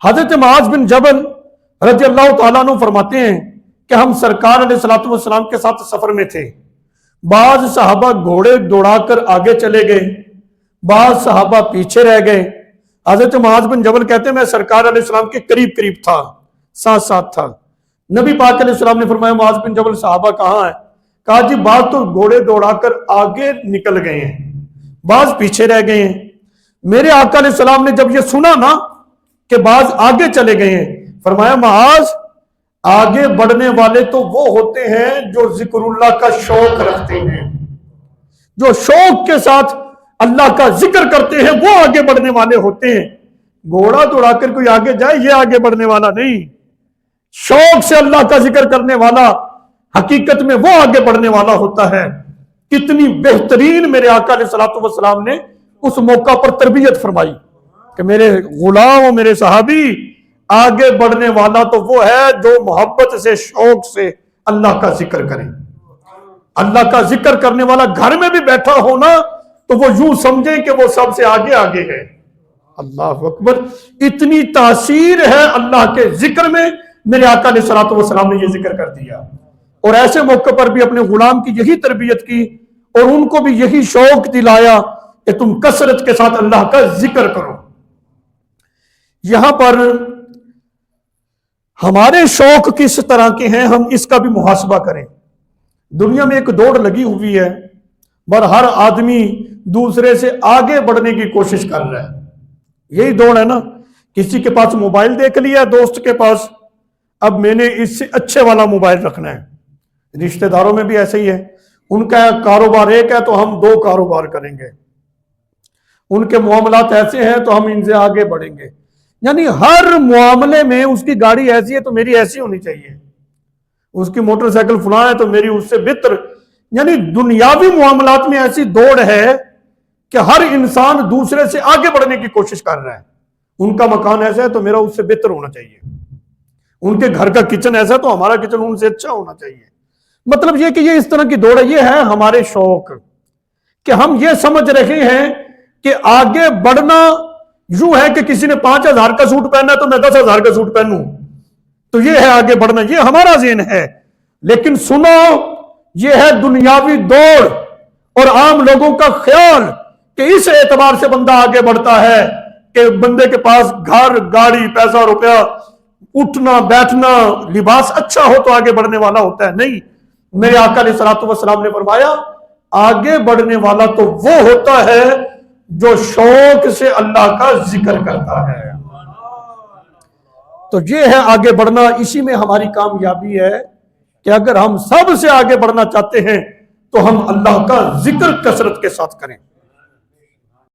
حضرت معاذ بن جبل رضی اللہ تعالیٰ عنہ فرماتے ہیں کہ ہم سرکار علیہ الصلوۃ والسلام کے ساتھ سفر میں تھے. بعض صحابہ گھوڑے دوڑا کر آگے چلے گئے، بعض صحابہ پیچھے رہ گئے. حضرت معاذ بن جبل کہتے ہیں میں سرکار علیہ السلام کے قریب قریب تھا، ساتھ ساتھ تھا. نبی پاک علیہ السلام نے فرمایا معاذ بن جبل صحابہ کہاں ہیں؟ کہا جی بعض تو گھوڑے دوڑا کر آگے نکل گئے ہیں، بعض پیچھے رہ گئے ہیں. میرے آقا علیہ السلام نے جب یہ سنا نا کہ بعض آگے چلے گئے ہیں، فرمایا معاذ آگے بڑھنے والے تو وہ ہوتے ہیں جو ذکر اللہ کا شوق رکھتے ہیں، جو شوق کے ساتھ اللہ کا ذکر کرتے ہیں، وہ آگے بڑھنے والے ہوتے ہیں. گھوڑا دوڑا کر کوئی آگے جائے یہ آگے بڑھنے والا نہیں. شوق سے اللہ کا ذکر کرنے والا حقیقت میں وہ آگے بڑھنے والا ہوتا ہے. کتنی بہترین میرے آقا علیہ الصلوۃ والسلام نے اس موقع پر تربیت فرمائی کہ میرے غلام و میرے صحابی آگے بڑھنے والا تو وہ ہے جو محبت سے شوق سے اللہ کا ذکر کرے. اللہ کا ذکر کرنے والا گھر میں بھی بیٹھا ہونا تو وہ یوں سمجھیں کہ وہ سب سے آگے آگے ہے. اللہ اکبر، اتنی تاثیر ہے اللہ کے ذکر میں. میرے آقا علیہ الصلوۃ والسلام نے یہ ذکر کر دیا اور ایسے موقع پر بھی اپنے غلام کی یہی تربیت کی اور ان کو بھی یہی شوق دلایا کہ تم کثرت کے ساتھ اللہ کا ذکر کرو. یہاں پر ہمارے شوق کس طرح کے ہیں ہم اس کا بھی محاسبہ کریں. دنیا میں ایک دوڑ لگی ہوئی ہے پر ہر آدمی دوسرے سے آگے بڑھنے کی کوشش کر رہا ہے. یہی دوڑ ہے نا. کسی کے پاس موبائل دیکھ لیا دوست کے پاس، اب میں نے اس سے اچھے والا موبائل رکھنا ہے. رشتہ داروں میں بھی ایسے ہی ہے، ان کا کاروبار ایک ہے تو ہم 2 کاروبار کریں گے، ان کے معاملات ایسے ہیں تو ہم ان سے آگے بڑھیں گے. یعنی ہر معاملے میں اس کی گاڑی ایسی ہے تو میری ایسی ہونی چاہیے، اس کی موٹر سائیکل فلاں ہے تو میری اس سے بہتر. یعنی دنیاوی معاملات میں ایسی دوڑ ہے کہ ہر انسان دوسرے سے آگے بڑھنے کی کوشش کر رہا ہے. ان کا مکان ایسا ہے تو میرا اس سے بہتر ہونا چاہیے، ان کے گھر کا کچن ایسا ہے تو ہمارا کچن ان سے اچھا ہونا چاہیے. مطلب یہ کہ یہ اس طرح کی دوڑ ہے. یہ ہے ہمارے شوق کہ ہم یہ سمجھ رہے ہیں کہ آگے بڑھنا یوں ہے کہ کسی نے 5,000 کا سوٹ پہنا ہے تو میں 10,000 کا سوٹ پہنوں تو یہ ہے آگے بڑھنا. یہ ہمارا ذہن ہے. لیکن سنو، یہ ہے دنیاوی دوڑ اور عام لوگوں کا خیال کہ اس اعتبار سے بندہ آگے بڑھتا ہے کہ بندے کے پاس گھر گاڑی پیسہ روپیہ اٹھنا بیٹھنا لباس اچھا ہو تو آگے بڑھنے والا ہوتا ہے. نہیں، میرے آقا علیہ الصلوۃ والسلام نے فرمایا آگے بڑھنے والا تو وہ ہوتا ہے جو شوق سے اللہ کا ذکر کرتا ہے. تو یہ ہے آگے بڑھنا. اسی میں ہماری کامیابی ہے کہ اگر ہم سب سے آگے بڑھنا چاہتے ہیں تو ہم اللہ کا ذکر کثرت کے ساتھ کریں.